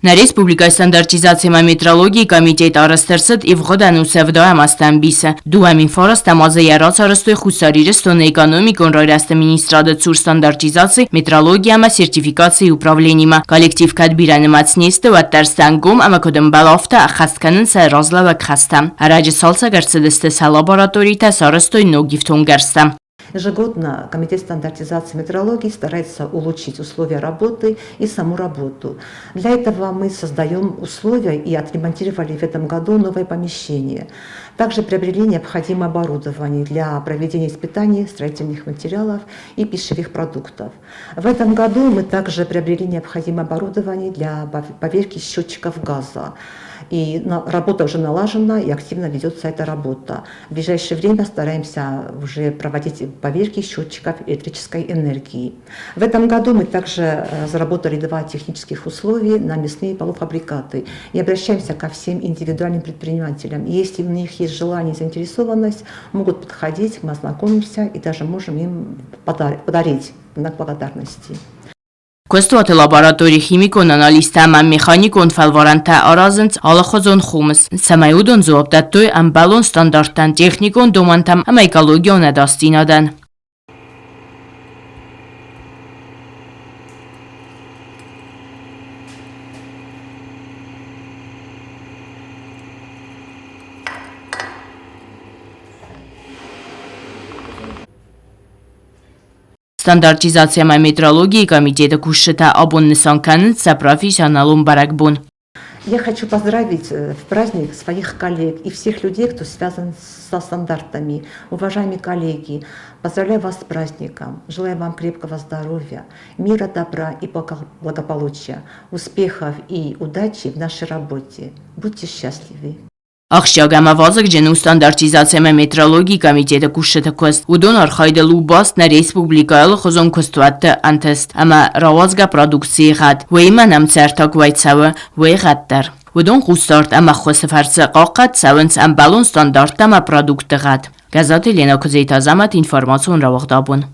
На республикայի ստանդարտիզացիա մետրոլոգիայի կոմիտետ արստերստ եւ ղոդան ու սևդոյամ աստամբիսը դուամ ինֆորաստ ամազը երաց արստոյ խուսարիրը ստոն էկոնոմիկոն ռոյրաստը մինիստրադը ծուր ստանդարտիզացի մետրոլոգիամա սերտիֆիկացիի ուправленима коллектив кадбиранымацнесты و терстангум ама кодымбалофта ахастканынса розлава кхаста. Араджи салса гарцедесте са лабораторита сарыстой ногифтон гарста. Ежегодно Комитет стандартизации метрологии старается улучшить условия работы и саму работу. Для этого мы создаем условия и отремонтировали в этом году новое помещение. Также приобрели необходимое оборудование для проведения испытаний строительных материалов и пищевых продуктов. В этом году мы также приобрели необходимое оборудование для поверки счетчиков газа. И работа уже налажена, и активно ведется эта работа. В ближайшее время стараемся уже проводить поверки счетчиков электрической энергии. В этом году мы также заработали 2 технических условия на мясные полуфабрикаты. И обращаемся ко всем индивидуальным предпринимателям. Если у них есть желание и заинтересованность, могут подходить, мы ознакомимся и даже можем им подарить знак благодарности. Questo laboratori chimicon analista ma mechanicon falvaranta arazens alakhozon khumus samayudon zobdattoy am balon standarttan texnikon domantam am ekologion adastinadan. Стандартизация метрологии комитета кушета обон несанканца профессионалум баракбун. Я хочу поздравить в праздник своих коллег и всех людей, кто связан со стандартами. Уважаемые коллеги, поздравляю вас с праздником. Желаю вам крепкого здоровья, мира, добра и благополучия, успехов и удачи в нашей работе. Будьте счастливы. Աղշյագամավազıq ջենու ստանդարտիզացիա մետրոլոգի կոմիտետը կուշետը կոստ ուդոն արխայդը լուբաստ նա ռեսպուբլիկայալը խոզոն կոստուատը անտեստ ամա ռավազգա պրոդուկցիի ғատ վեյման ամ ծերտակ վայցավը վեյ ғատտար ուդոն խուստարտ ամա խոսıfarsı qaqat սավնց ամ բալոն ստանդարտ ամա պրոդուկտը ғատ գազատի լենոքզեյտ ազամատ ինֆորմացիոն ռավաղդաբուն